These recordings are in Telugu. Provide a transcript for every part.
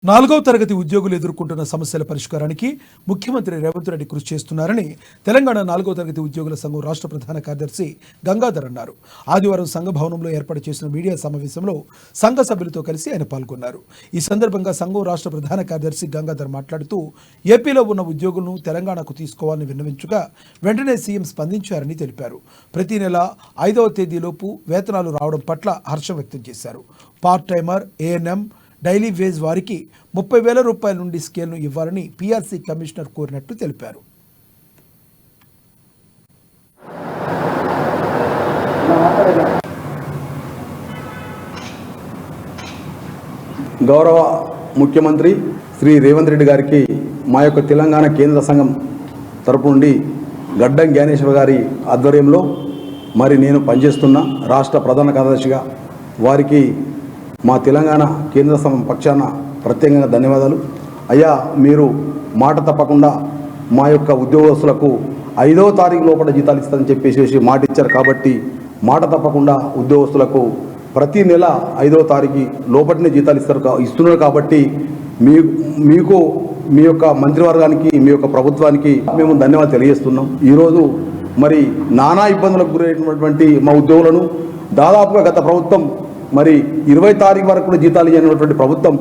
4వ తరగతి ఉద్యోగులు ఎదుర్కొంటున్న సమస్యల పరిష్కారానికి ముఖ్యమంత్రి రేవంత్ రెడ్డి కృషి చేస్తున్నారని తెలంగాణ 4వ తరగతి ఉద్యోగుల సంఘం రాష్ట్ర ప్రధాన కార్యదర్శి గంగాధర్ అన్నారు. ఆదివారం సంఘ భవనంలో ఏర్పాటు చేసిన మీడియా సమావేశంలో సంఘ సభ్యులతో కలిసి ఆయన పాల్గొన్నారు. ఈ సందర్భంగా సంఘం రాష్ట్ర ప్రధాన కార్యదర్శి గంగాధర్ మాట్లాడుతూ ఏపీలో ఉన్న ఉద్యోగులను తెలంగాణకు తీసుకోవాలని విన్నవించగా వెంటనే సీఎం స్పందించారని తెలిపారు. ప్రతి నెల 5వ తేదీలోపు వేతనాలు రావడం పట్ల హర్షం వ్యక్తం చేశారు. Part timer, ANM, daily wage వారికి 30,000 రూపాయల నుండి స్కేల్ను ఇవ్వాలని పీఆర్సీ కమిషనర్ కోరినట్టు తెలిపారు. గౌరవ ముఖ్యమంత్రి శ్రీ రేవంత్ రెడ్డి గారికి మా యొక్క తెలంగాణ కేంద్ర సంఘం తరపు నుండి గడ్డం జ్ఞానేశ్వర్ గారి ఆధ్వర్యంలో మరి నేను పనిచేస్తున్న రాష్ట్ర ప్రధాన కార్యదర్శిగా వారికి మా తెలంగాణ కేంద్ర సంఘం పక్షాన ప్రత్యేకంగా ధన్యవాదాలు. అయ్యా, మీరు మాట తప్పకుండా మా యొక్క ఉద్యోగస్తులకు 5వ తారీఖు లోపల జీతాలు ఇస్తారని చెప్పేసి మాట ఇచ్చారు. కాబట్టి మాట తప్పకుండా ఉద్యోగస్తులకు ప్రతి నెల 5వ తారీఖు లోపలనే జీతాలు ఇస్తున్నారు. కాబట్టి మీకు మీ యొక్క మంత్రివర్గానికి, మీ యొక్క ప్రభుత్వానికి మేము ధన్యవాదాలు తెలియజేస్తున్నాం. ఈరోజు మరి నానా ఇబ్బందులకు గురైనటువంటి మా ఉద్యోగులను దాదాపుగా గత ప్రభుత్వం మరి 20 తారీఖు వరకు కూడా జీతాలు ఇవ్వనటువంటి ప్రభుత్వం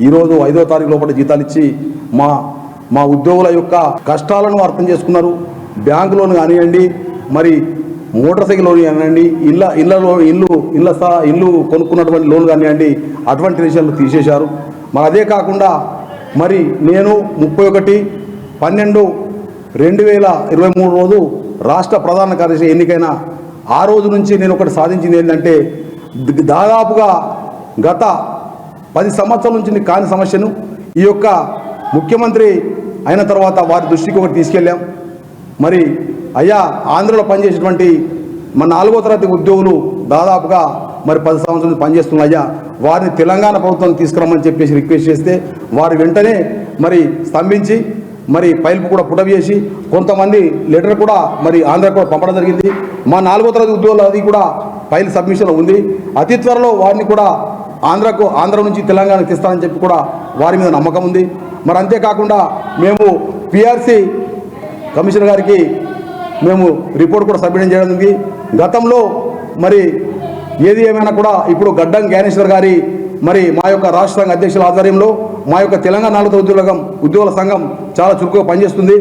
ఈరోజు 5వ తారీఖు లోపల జీతాలు ఇచ్చి మా ఉద్యోగుల యొక్క కష్టాలను అర్థం చేసుకున్నారు. బ్యాంకు లోన్ కానివ్వండి, మరి మోటార్ సైకిల్ లోన్ కానివ్వండి, ఇల్లు కొనుక్కున్నటువంటి లోన్ కానివ్వండి, అటువంటి విషయాలు తీసేశారు. మరి అదే కాకుండా మరి నేను 31/12/2023 రోజు రాష్ట్ర ప్రధాన కార్యదర్శి ఎన్నికైన ఆ రోజు నుంచి నేను ఒకటి సాధించింది ఏంటంటే, దాదాపుగా గత 10 సంవత్సరాల నుంచి కాని సమస్యను ఈ యొక్క ముఖ్యమంత్రి అయిన తర్వాత వారి దృష్టికి ఒకటి తీసుకెళ్ళాం. మరి అయ్యా, ఆంధ్రలో పనిచేసేటువంటి మన 4వ తరగతి ఉద్యోగులు దాదాపుగా మరి 10 సంవత్సరాల నుంచి పనిచేస్తున్న అయ్యా, వారిని తెలంగాణ ప్రభుత్వం తీసుకురమ్మని చెప్పేసి రిక్వెస్ట్ చేస్తే వారు వెంటనే మరి స్తంభించి మరి ఫైల్ కూడా పుటప్ చేసి కొంతమంది లెటర్ కూడా మరి ఆంధ్రకు కూడా పంపడం జరిగింది. మా 4వ తరగతి ఉద్యోగులు అది కూడా ఫైల్ సబ్మిషన్ ఉంది. అతి త్వరలో వారిని కూడా ఆంధ్ర నుంచి తెలంగాణకు తీస్తానని చెప్పి కూడా వారి మీద నమ్మకం ఉంది. మరి అంతేకాకుండా మేము పీఆర్సీ కమిషనర్ గారికి మేము రిపోర్ట్ కూడా సబ్మిట్ చేయడం జరిగింది. గతంలో మరి ఏది ఏమైనా కూడా ఇప్పుడు గడ్డం జ్ఞానేశ్వర్ గారి మరి మా యొక్క రాష్ట్ర సంఘ అధ్యక్షుల ఆధ్వర్యంలో మా యొక్క తెలంగాణ 4వ ఉద్యోగుల సంఘం చాలా చురుకుగా పనిచేస్తుంది.